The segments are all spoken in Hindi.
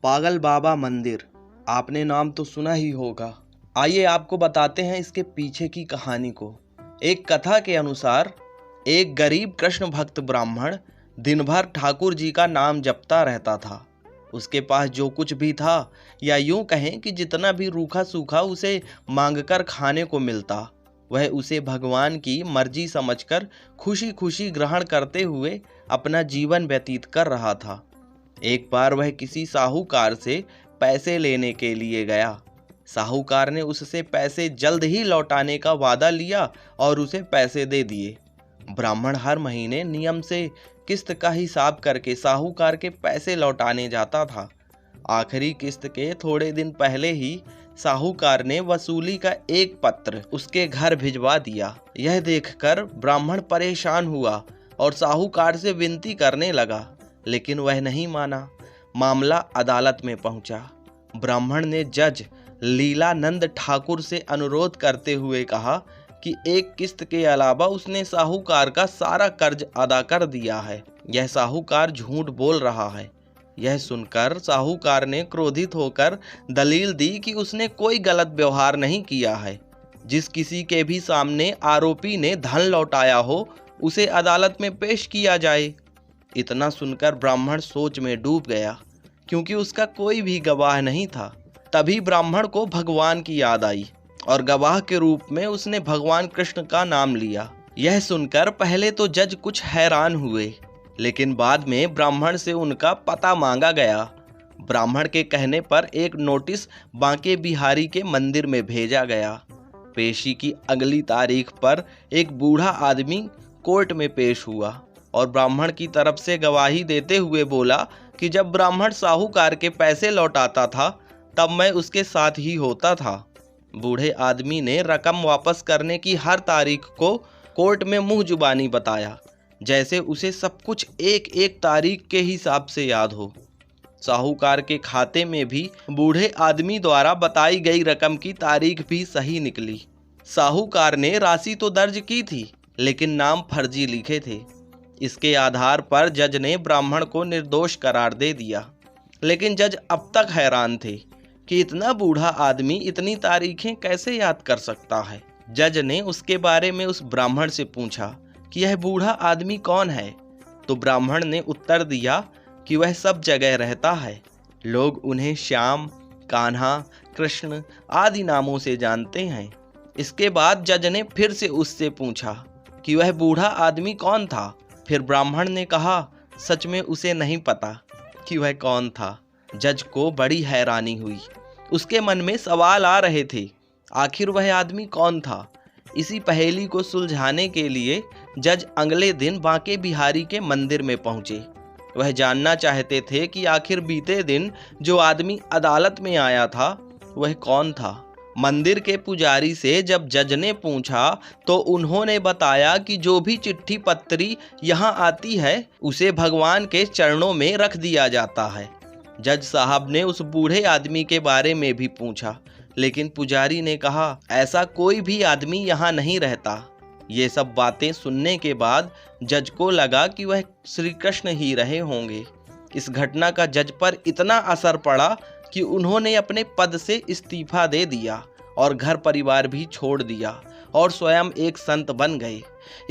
पागल बाबा मंदिर, आपने नाम तो सुना ही होगा। आइए आपको बताते हैं इसके पीछे की कहानी को। एक कथा के अनुसार एक गरीब कृष्ण भक्त ब्राह्मण दिन भर ठाकुर जी का नाम जपता रहता था। उसके पास जो कुछ भी था, या यूं कहें कि जितना भी रूखा सूखा उसे मांगकर खाने को मिलता, वह उसे भगवान की मर्जी समझकर खुशी खुशी ग्रहण करते हुए अपना जीवन व्यतीत कर रहा था। एक बार वह किसी साहूकार से पैसे लेने के लिए गया। साहूकार ने उससे पैसे जल्द ही लौटाने का वादा लिया और उसे पैसे दे दिए। ब्राह्मण हर महीने नियम से किस्त का हिसाब करके साहूकार के पैसे लौटाने जाता था। आखिरी किस्त के थोड़े दिन पहले ही साहूकार ने वसूली का एक पत्र उसके घर भिजवा दिया। यह देखकर ब्राह्मण परेशान हुआ और साहूकार से विनती करने लगा, लेकिन वह नहीं माना। मामला अदालत में पहुंचा। ब्राह्मण ने जज लीलानंद ठाकुर से अनुरोध करते हुए कहा कि एक किस्त के अलावा उसने साहूकार का सारा कर्ज अदा कर दिया है। यह साहूकार झूठ बोल रहा है। यह सुनकर साहूकार ने क्रोधित होकर दलील दी कि उसने कोई गलत व्यवहार नहीं किया है। जिस किसी के भी सामने आरोपी ने धन लौटाया हो, उसे अदालत में पेश किया जाए। इतना सुनकर ब्राह्मण सोच में डूब गया, क्योंकि उसका कोई भी गवाह नहीं था। तभी ब्राह्मण को भगवान की याद आई और गवाह के रूप में उसने भगवान कृष्ण का नाम लिया। यह सुनकर पहले तो जज कुछ हैरान हुए, लेकिन बाद में ब्राह्मण से उनका पता मांगा गया। ब्राह्मण के कहने पर एक नोटिस बांके बिहारी के मंदिर में भेजा गया। पेशी की अगली तारीख पर एक बूढ़ा आदमी कोर्ट में पेश हुआ और ब्राह्मण की तरफ से गवाही देते हुए बोला कि जब ब्राह्मण साहूकार के पैसे लौटाता था, तब मैं उसके साथ ही होता था। बूढ़े आदमी ने रकम वापस करने की हर तारीख को कोर्ट में मुंह जुबानी बताया, जैसे उसे सब कुछ एक एक तारीख के हिसाब से याद हो। साहूकार के खाते में भी बूढ़े आदमी द्वारा बताई गई रकम की तारीख भी सही निकली। साहूकार ने राशि तो दर्ज की थी, लेकिन नाम फर्जी लिखे थे। इसके आधार पर जज ने ब्राह्मण को निर्दोष करार दे दिया। लेकिन जज अब तक हैरान थे कि इतना बूढ़ा आदमी इतनी तारीखें कैसे याद कर सकता है। जज ने उसके बारे में उस ब्राह्मण से पूछा कि यह बूढ़ा आदमी कौन है, तो ब्राह्मण ने उत्तर दिया कि वह सब जगह रहता है। लोग उन्हें श्याम, कान्हा, कृष्ण आदि नामों से जानते हैं। इसके बाद जज ने फिर से उससे पूछा कि वह बूढ़ा आदमी कौन था। फिर ब्राह्मण ने कहा सच में उसे नहीं पता कि वह कौन था। जज को बड़ी हैरानी हुई। उसके मन में सवाल आ रहे थे, आखिर वह आदमी कौन था। इसी पहेली को सुलझाने के लिए जज अगले दिन बांके बिहारी के मंदिर में पहुंचे। वह जानना चाहते थे कि आखिर बीते दिन जो आदमी अदालत में आया था वह कौन था। मंदिर के पुजारी से जब जज ने पूछा तो उन्होंने बताया कि जो भी चिट्ठी पत्री यहाँ आती है उसे भगवान के चरणों में रख दिया जाता है। जज साहब ने उस बूढ़े आदमी के बारे में भी पूछा, लेकिन पुजारी ने कहा ऐसा कोई भी आदमी यहाँ नहीं रहता। ये सब बातें सुनने के बाद जज को लगा कि वह श्री कृष्ण ही रहे होंगे। इस घटना का जज पर इतना असर पड़ा कि उन्होंने अपने पद से इस्तीफा दे दिया और घर परिवार भी छोड़ दिया और स्वयं एक संत बन गए।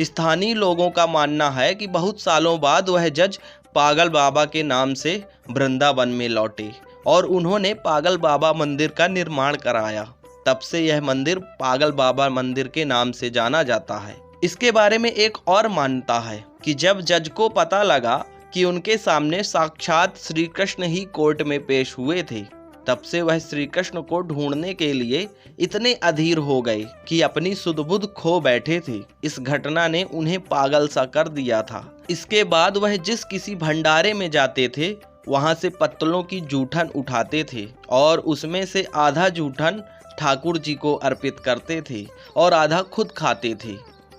स्थानीय लोगों का मानना है कि बहुत सालों बाद वह जज पागल बाबा के नाम से वृंदावन में लौटे और उन्होंने पागल बाबा मंदिर का निर्माण कराया। तब से यह मंदिर पागल बाबा मंदिर के नाम से जाना जाता है। इसके बारे में एक और मान्यता है कि जब जज को पता लगा कि उनके सामने साक्षात श्री कृष्ण ही कोर्ट में पेश हुए थे, तब से वह श्री कृष्ण को ढूंढने के लिए इतने अधीर हो गए कि अपनी सुध-बुध खो बैठे थे। इस घटना ने उन्हें पागल सा कर दिया था। इसके बाद वह जिस किसी भंडारे में जाते थे, वहां से पत्तलों की जूठन उठाते थे और उसमें से आधा जूठन ठाकुर जी को अर्पित करते थे और आधा खुद खाते थे।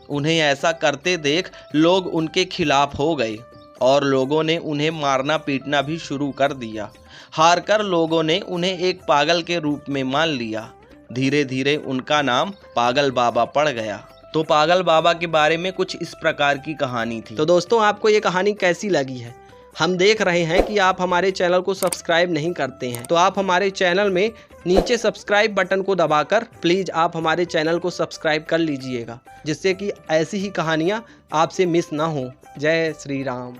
उन्हें ऐसा करते देख लोग उनके खिलाफ हो गए और लोगों ने उन्हें मारना पीटना भी शुरू कर दिया। हारकर लोगों ने उन्हें एक पागल के रूप में मान लिया। धीरे धीरे उनका नाम पागल बाबा पड़ गया। तो पागल बाबा के बारे में कुछ इस प्रकार की कहानी थी। तो दोस्तों, आपको ये कहानी कैसी लगी है हम देख रहे हैं कि आप हमारे चैनल को सब्सक्राइब नहीं करते हैं, तो आप हमारे चैनल में नीचे सब्सक्राइब बटन को दबाकर प्लीज़ आप हमारे चैनल को सब्सक्राइब कर लीजिएगा, जिससे कि ऐसी ही कहानियाँ आपसे मिस ना हो। जय श्री राम।